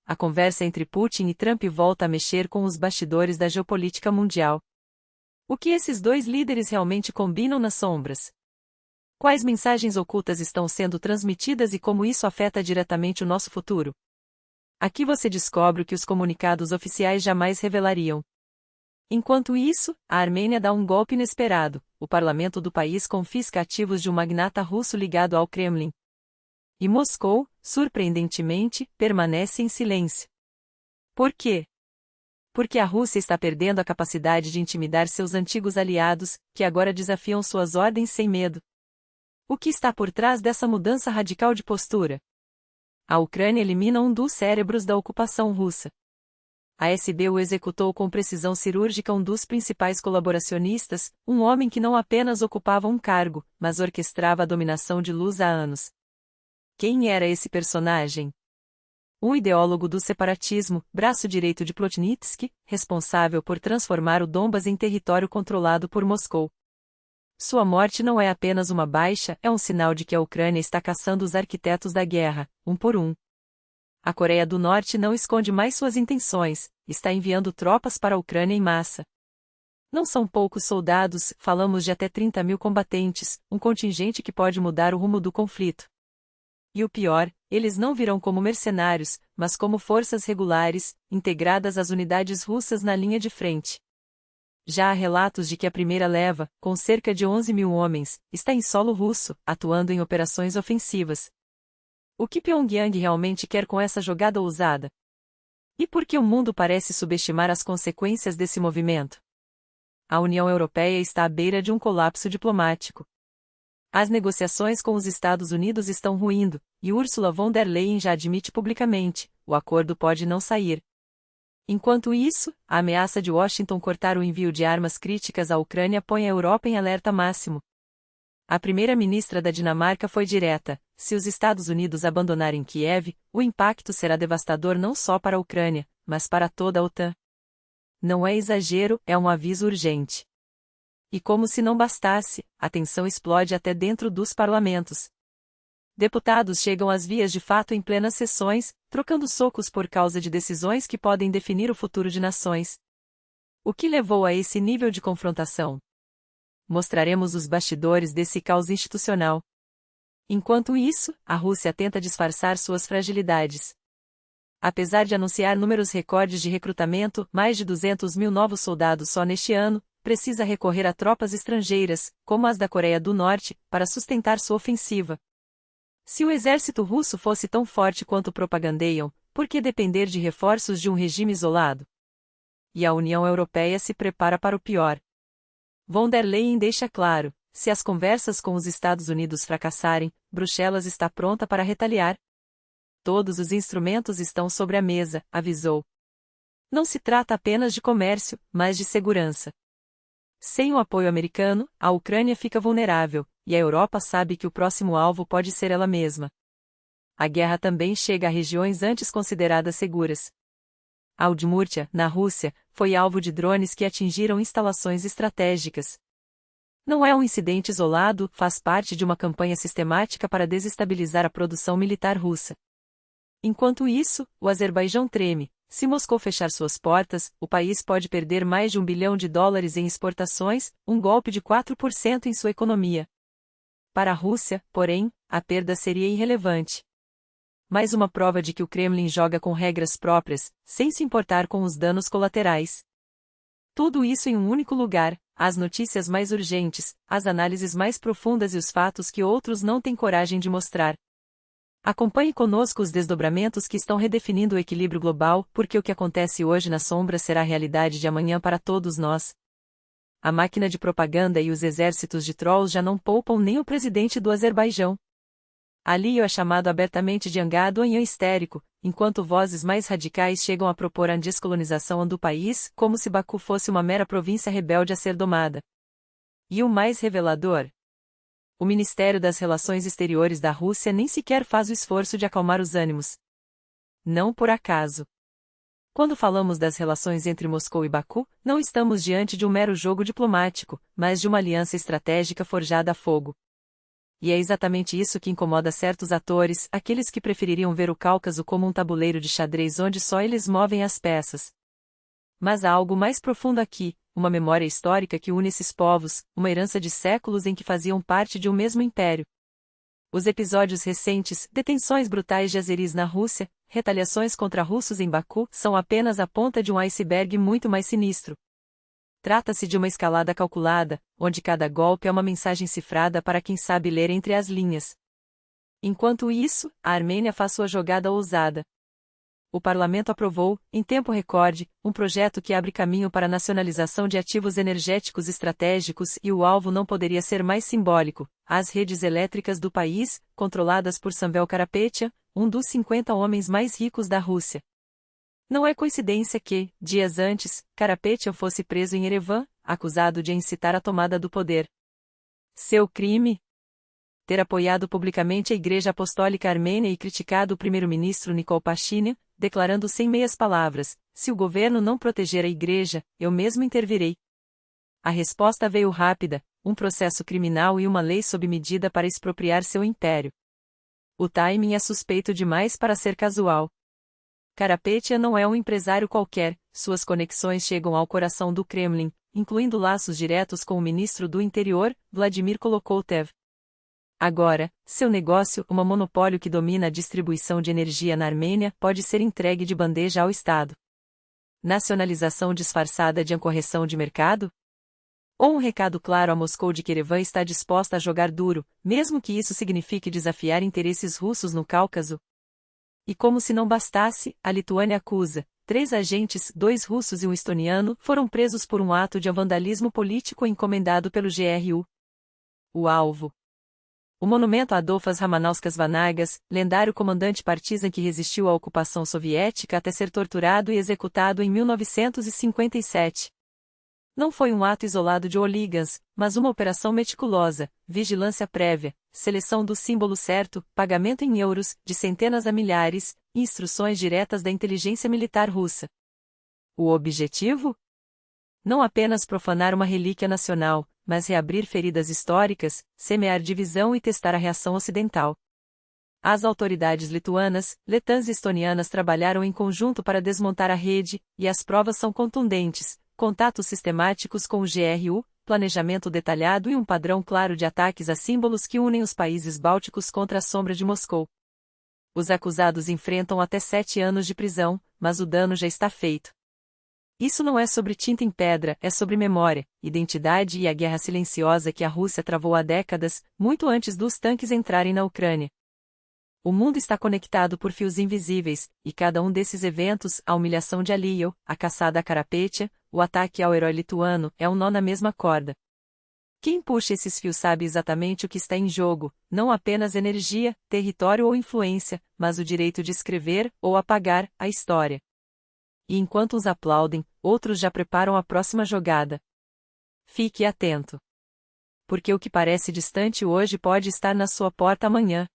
a conversa entre Putin e Trump volta a mexer com os bastidores da geopolítica mundial. O que esses dois líderes realmente combinam nas sombras? Quais mensagens ocultas estão sendo transmitidas e como isso afeta diretamente o nosso futuro? Aqui você descobre o que os comunicados oficiais jamais revelariam. Enquanto isso, a Armênia dá um golpe inesperado. O parlamento do país confisca ativos de um magnata russo ligado ao Kremlin. E Moscou, surpreendentemente, permanece em silêncio. Por quê? Porque a Rússia está perdendo a capacidade de intimidar seus antigos aliados, que agora desafiam suas ordens sem medo. O que está por trás dessa mudança radical de postura? A Ucrânia elimina um dos cérebros da ocupação russa. A SBU executou com precisão cirúrgica um dos principais colaboracionistas, um homem que não apenas ocupava um cargo, mas orquestrava a dominação de Luz há anos. Quem era esse personagem? Um ideólogo do separatismo, braço direito de Plotnitsky, responsável por transformar o Donbas em território controlado por Moscou. Sua morte não é apenas uma baixa, é um sinal de que a Ucrânia está caçando os arquitetos da guerra, um por um. A Coreia do Norte não esconde mais suas intenções, está enviando tropas para a Ucrânia em massa. Não são poucos soldados, falamos de até 30 mil combatentes, um contingente que pode mudar o rumo do conflito. E o pior, eles não virão como mercenários, mas como forças regulares, integradas às unidades russas na linha de frente. Já há relatos de que a primeira leva, com cerca de 11 mil homens, está em solo russo, atuando em operações ofensivas. O que Pyongyang realmente quer com essa jogada ousada? E por que o mundo parece subestimar as consequências desse movimento? A União Europeia está à beira de um colapso diplomático. As negociações com os Estados Unidos estão ruindo, e Ursula von der Leyen já admite publicamente: o acordo pode não sair. Enquanto isso, a ameaça de Washington cortar o envio de armas críticas à Ucrânia põe a Europa em alerta máximo. A primeira-ministra da Dinamarca foi direta: se os Estados Unidos abandonarem Kiev, o impacto será devastador não só para a Ucrânia, mas para toda a OTAN. Não é exagero, é um aviso urgente. E como se não bastasse, a tensão explode até dentro dos parlamentos. Deputados chegam às vias de fato em plenas sessões, trocando socos por causa de decisões que podem definir o futuro de nações. O que levou a esse nível de confrontação? Mostraremos os bastidores desse caos institucional. Enquanto isso, a Rússia tenta disfarçar suas fragilidades. Apesar de anunciar números recordes de recrutamento, mais de 200 mil novos soldados só neste ano, precisa recorrer a tropas estrangeiras, como as da Coreia do Norte, para sustentar sua ofensiva. Se o exército russo fosse tão forte quanto propagandeiam, por que depender de reforços de um regime isolado? E a União Europeia se prepara para o pior. Von der Leyen deixa claro: se as conversas com os Estados Unidos fracassarem, Bruxelas está pronta para retaliar. Todos os instrumentos estão sobre a mesa, avisou. Não se trata apenas de comércio, mas de segurança. Sem o apoio americano, a Ucrânia fica vulnerável, e a Europa sabe que o próximo alvo pode ser ela mesma. A guerra também chega a regiões antes consideradas seguras. A Udmurtia, na Rússia, foi alvo de drones que atingiram instalações estratégicas. Não é um incidente isolado, faz parte de uma campanha sistemática para desestabilizar a produção militar russa. Enquanto isso, o Azerbaijão treme. Se Moscou fechar suas portas, o país pode perder mais de $1 bilhão em exportações, um golpe de 4% em sua economia. Para a Rússia, porém, a perda seria irrelevante. Mais uma prova de que o Kremlin joga com regras próprias, sem se importar com os danos colaterais. Tudo isso em um único lugar, as notícias mais urgentes, as análises mais profundas e os fatos que outros não têm coragem de mostrar. Acompanhe conosco os desdobramentos que estão redefinindo o equilíbrio global, porque o que acontece hoje na sombra será a realidade de amanhã para todos nós. A máquina de propaganda e os exércitos de trolls já não poupam nem o presidente do Azerbaijão. Aliyev é chamado abertamente de Angadoyan histérico, enquanto vozes mais radicais chegam a propor a descolonização do país, como se Baku fosse uma mera província rebelde a ser domada. E o mais revelador? O Ministério das Relações Exteriores da Rússia nem sequer faz o esforço de acalmar os ânimos. Não por acaso. Quando falamos das relações entre Moscou e Baku, não estamos diante de um mero jogo diplomático, mas de uma aliança estratégica forjada a fogo. E é exatamente isso que incomoda certos atores, aqueles que prefeririam ver o Cáucaso como um tabuleiro de xadrez onde só eles movem as peças. Mas há algo mais profundo aqui, uma memória histórica que une esses povos, uma herança de séculos em que faziam parte de um mesmo império. Os episódios recentes, detenções brutais de azeris na Rússia, retaliações contra russos em Baku, são apenas a ponta de um iceberg muito mais sinistro. Trata-se de uma escalada calculada, onde cada golpe é uma mensagem cifrada para quem sabe ler entre as linhas. Enquanto isso, a Armênia faz sua jogada ousada. O parlamento aprovou, em tempo recorde, um projeto que abre caminho para a nacionalização de ativos energéticos estratégicos e o alvo não poderia ser mais simbólico: as redes elétricas do país, controladas por Samvel Karapetyan, um dos 50 homens mais ricos da Rússia. Não é coincidência que, dias antes, Karapetyan fosse preso em Erevan, acusado de incitar a tomada do poder. Seu crime? Ter apoiado publicamente a Igreja Apostólica Armênia e criticado o primeiro-ministro Nikol Pashinyan, declarando sem meias palavras: se o governo não proteger a Igreja, eu mesmo intervirei. A resposta veio rápida: um processo criminal e uma lei sob medida para expropriar seu império. O timing é suspeito demais para ser casual. Karapetyan não é um empresário qualquer, suas conexões chegam ao coração do Kremlin, incluindo laços diretos com o ministro do Interior, Vladimir Kolokoutev. Agora, seu negócio, um monopólio que domina a distribuição de energia na Armênia, pode ser entregue de bandeja ao Estado. Nacionalização disfarçada de correção de mercado? Ou um recado claro a Moscou de que Erevan está disposta a jogar duro, mesmo que isso signifique desafiar interesses russos no Cáucaso? E como se não bastasse, a Lituânia acusa: 3 agentes, 2 russos e um estoniano, foram presos por um ato de vandalismo político encomendado pelo GRU. O alvo: o monumento a Adolfas Ramanauskas Vanagas, lendário comandante partisan que resistiu à ocupação soviética até ser torturado e executado em 1957. Não foi um ato isolado de hooligans, mas uma operação meticulosa, vigilância prévia, seleção do símbolo certo, pagamento em euros, de centenas a milhares, e instruções diretas da inteligência militar russa. O objetivo? Não apenas profanar uma relíquia nacional, mas reabrir feridas históricas, semear divisão e testar a reação ocidental. As autoridades lituanas, letãs e estonianas trabalharam em conjunto para desmontar a rede, e as provas são contundentes: contatos sistemáticos com o GRU, planejamento detalhado e um padrão claro de ataques a símbolos que unem os países bálticos contra a sombra de Moscou. Os acusados enfrentam até 7 anos de prisão, mas o dano já está feito. Isso não é sobre tinta em pedra, é sobre memória, identidade e a guerra silenciosa que a Rússia travou há décadas, muito antes dos tanques entrarem na Ucrânia. O mundo está conectado por fios invisíveis, e cada um desses eventos, a humilhação de Aliyev, a caçada a Karapetyan, o ataque ao herói lituano, é um nó na mesma corda. Quem puxa esses fios sabe exatamente o que está em jogo, não apenas energia, território ou influência, mas o direito de escrever, ou apagar, a história. E enquanto uns aplaudem, outros já preparam a próxima jogada. Fique atento. Porque o que parece distante hoje pode estar na sua porta amanhã.